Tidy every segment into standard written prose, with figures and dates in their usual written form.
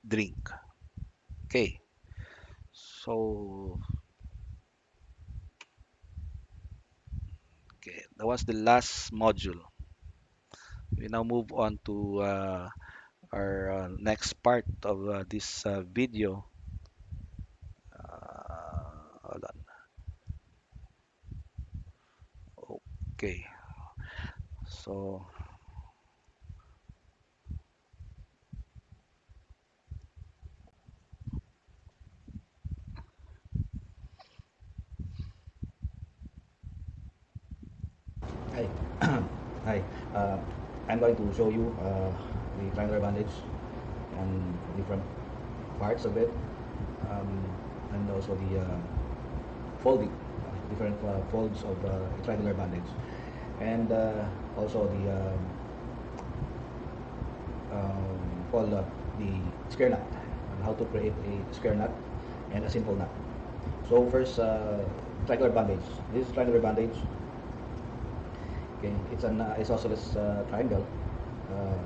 drink. Okay, so okay, that was the last module. We now move on to our next part of this video. Hold on. Okay, so Hi. Hi. I'm going to show you the triangular bandage and different parts of it, um, and also the folding, different folds of a triangular bandage, and also the called the square nut, and how to create a square nut and a simple nut. So first, triangular bandage. This is triangular bandage. Okay, it's an isosceles triangle uh,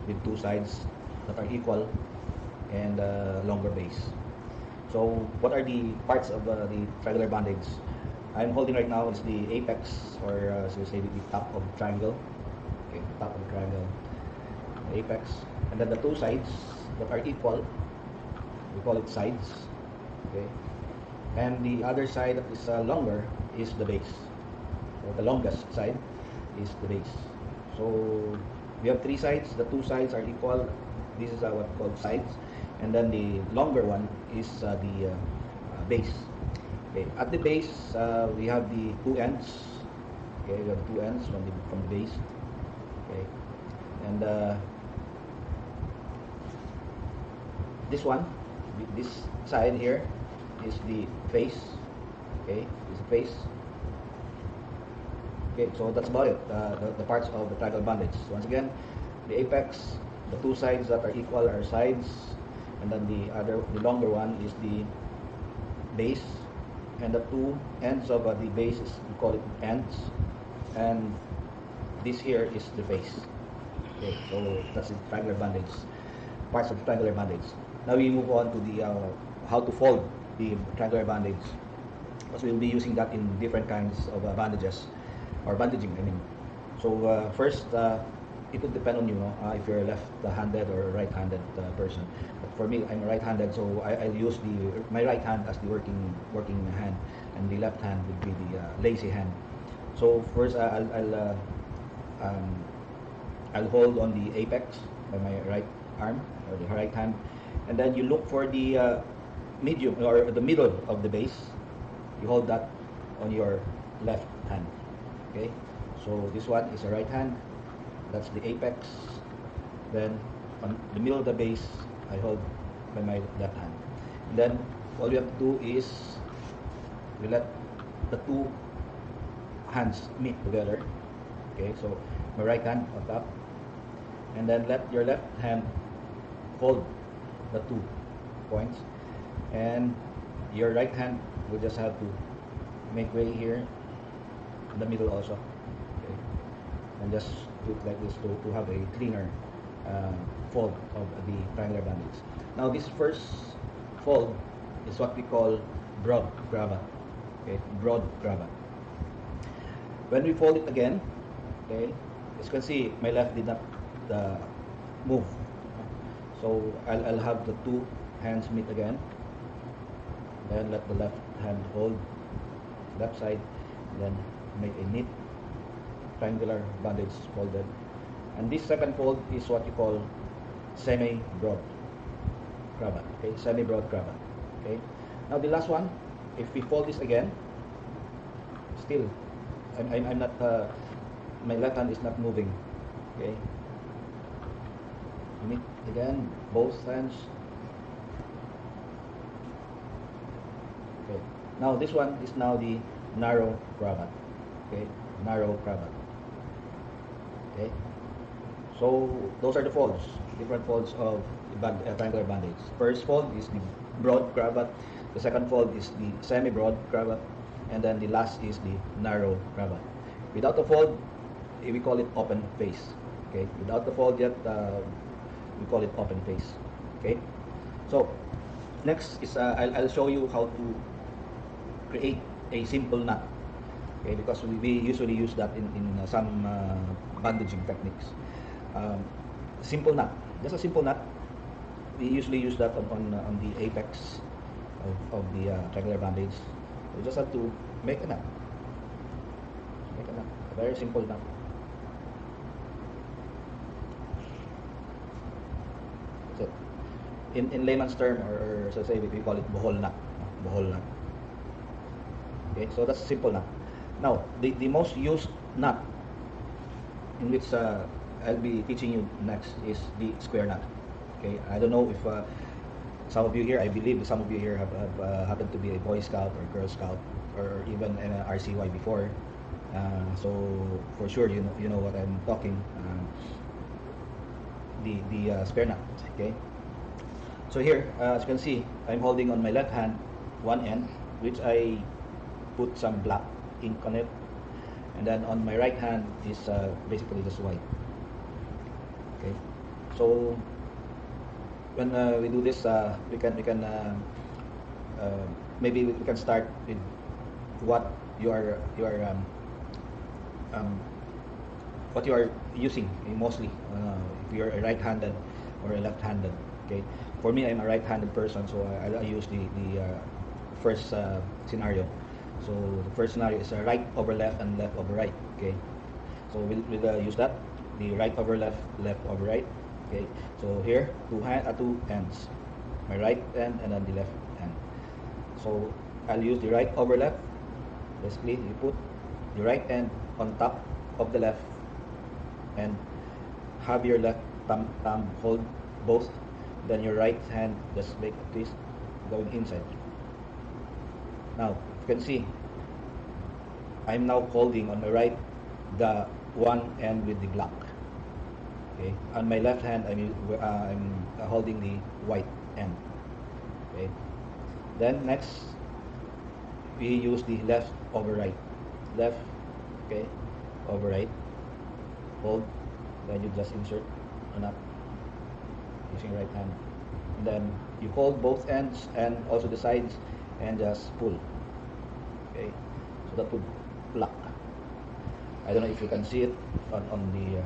with two sides that are equal and longer base. So what are the parts of the triangular bandage? I'm holding right now is the apex, or so you say the top of the triangle. Okay, top of the triangle, the apex, and then the two sides that are equal, we call it sides. Okay, and the other side that is longer is the base. So the longest side is the base. So we have three sides. The two sides are equal. This is what called sides, and then the longer one is the base. Okay. At the base, we have the two ends. Okay, we have two ends from the base. Okay, and this one, this side here, is the face. Okay, is the face. Okay, so that's about it. The parts of the triangle bandage. Once again, the apex, the two sides that are equal are sides, and then the longer one is the base, and the two ends of the base is, we call it ends, and this here is the face. Okay, so that's the triangular bandage, parts of the triangular bandage. Now we move on to the how to fold the triangular bandage, because we'll be using that in different kinds of bandages, or bandaging, I mean. So first, it would depend on you, no? If you're left-handed or right-handed person. But for me, I'm right-handed, so I'll use my right hand as the working hand, and the left hand would be the lazy hand. So first, um, I'll hold on the apex by my right arm, or the right hand, and then you look for the medium, or the middle of the base. You hold that on your left hand. Okay, so this one is a right hand. That's the apex. Then on the middle of the base, I hold by my left hand. And then all you have to do is you let the two hands meet together. Okay, so my right hand on top, and then let your left hand hold the two points, and your right hand will just have to make way here in the middle also. Okay, and just do it like this to have a cleaner uh, fold of the triangular bandage. Now this first fold is what we call broad cravat. Okay, broad cravat. When we fold it again, okay, as you can see, my left did not uh, move. So I'll have the two hands meet again. Then let the left hand hold left side. Then make a neat triangular bandage folded. And this second fold is what you call semi-broad cravat. Okay, semi-broad cravat. Okay. Now the last one, if we fold this again, still, I'm not. My left hand is not moving. Okay. Meet again, both hands. Okay. Now this one is now the narrow cravat. Okay, narrow cravat. Okay. So those are the folds, different folds of triangular bandage. First fold is the broad cravat. The second fold is the semi-broad cravat, and then the last is the narrow cravat. Without the fold, we call it open face. Okay. Without the fold yet, we call it open face. Okay. So next is I'll show you how to create a simple knot. Okay, because we usually use that in some bandaging techniques. Um, simple knot, just a simple knot. We usually use that on the apex of the regular bandage. We just have to make a knot, make a knot, a very simple knot. That's it. In layman's term, or so say we call it bohol knot, no? Bohol knot. Okay, so that's simple knot. Now, the most used knot in which I'll be teaching you next is the square knot. Okay, I don't know if some of you here, I believe some of you here have happened to be a Boy Scout or Girl Scout or even an RCY before. So for sure you know what I'm talking. The square knot. Okay. So here, as you can see, I'm holding on my left hand one end, which I put some black ink on it, and then on my right hand is basically just white. Okay. So when we do this, we can uh, maybe we can start with what um, what you are using mostly. If you're a right-handed or a left-handed. Okay. For me, I'm a right-handed person, so I use the first scenario. So the first scenario is right over left and left over right. Okay. So we'll use that. The right over left, left over right. Okay. So here, two ends. My right end and then the left end. So I'll use the right over left. Basically, you put the right end on top of the left and have your left thumb hold both. Then your right hand just make a twist going inside. Now, you can see I'm now holding on my right the one end with the black. Okay. On my left hand, I'm holding the white end. Okay. Then next, we use the left over right. Left, okay, over right. Hold. Then you just insert a knot using right hand. And then you hold both ends and also the sides and just pull. Okay. So that would lock. I don't know if you can see it on the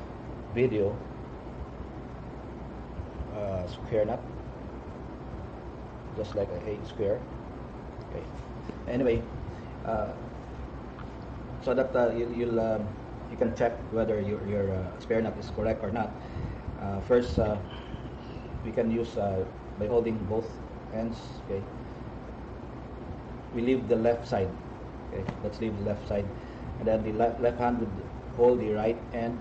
video. Square knot, just like a square. Okay. Anyway, uh, so that you can check whether your square knot is correct or not. First, we can use by holding both ends. Okay. We leave the left side. Okay. Let's leave the left side, and then the left hand would hold the right end.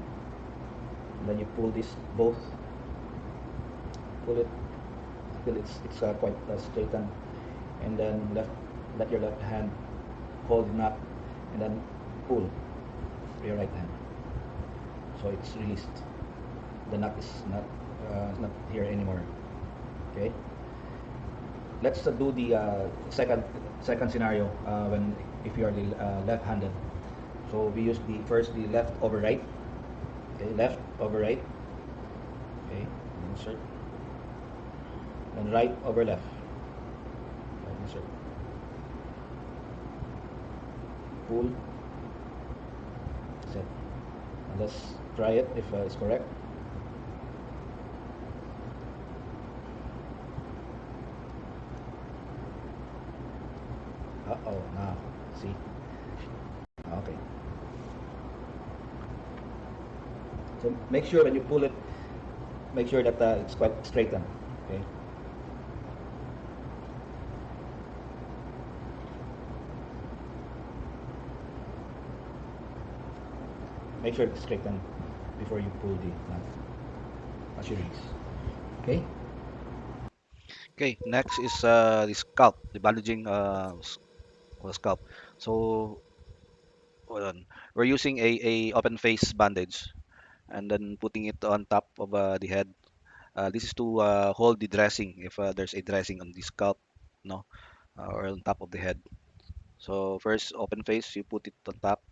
And then you pull this both. Pull it until it's quite straightened, and then let your left hand hold the knot, and then pull your right hand. So it's released. The knot is not here anymore. Okay. Let's do the second scenario when if you are the left-handed. So we use the left over right. Okay, left over right. Okay, insert. Then right over left. Right, insert. Pull. Set. And let's try it if it's correct. Uh-oh, now, see? Okay. So make sure when you pull it, make sure that it's quite straightened. Okay. Make sure it's straightened before you pull the knot as you release. Okay. Okay, next is the scalp, the bandaging scalp. So hold on. We're using a open face bandage and then putting it on top of the head. This is to hold the dressing if there's a dressing on the scalp, no, or on top of the head. So first, open face, you put it on top.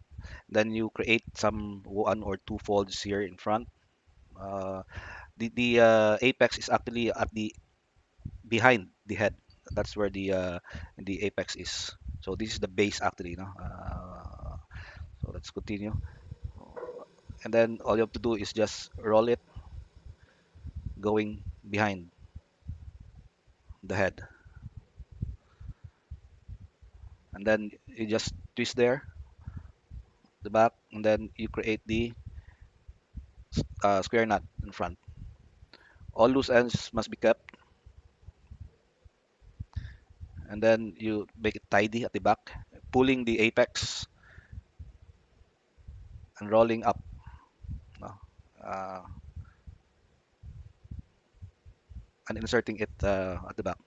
Then you create some one or two folds here in front. Uh, the apex is actually at the behind the head. That's where the apex is. So this is the base actually, no? So let's continue. And then all you have to do is just roll it going behind the head, and then you just twist there the back, and then you create the square knot in front. All loose ends must be kept, and then you make it tidy at the back, pulling the apex and rolling up, no? uh, and inserting it at the back.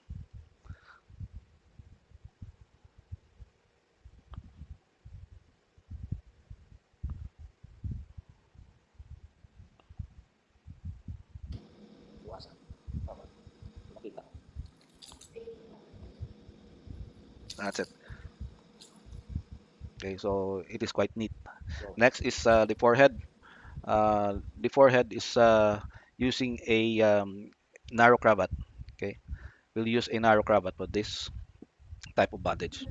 That's it. Okay, so it is quite neat. Next is the forehead. The forehead is using a narrow cravat. Okay, we'll use a narrow cravat for this type of bandage.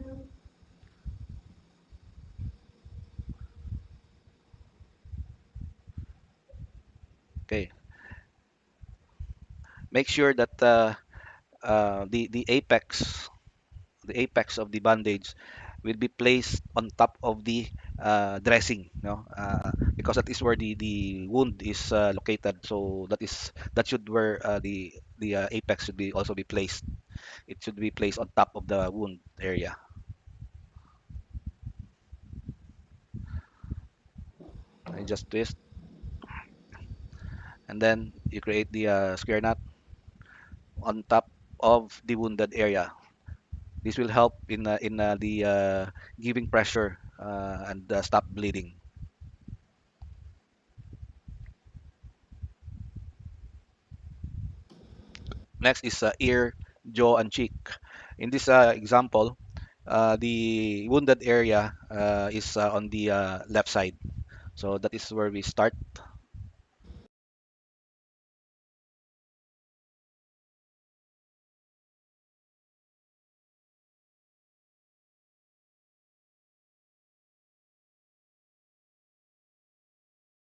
Okay, make sure that the apex of the bandage will be placed on top of the dressing, no? Because that is where the wound is located. So that should where the apex should be also be placed. It should be placed on top of the wound area. And just twist, and then you create the square knot on top of the wounded area. This will help in the giving pressure and stop bleeding. Next is ear, jaw, and cheek. In this example, the wounded area is on the left side. So that is where we start.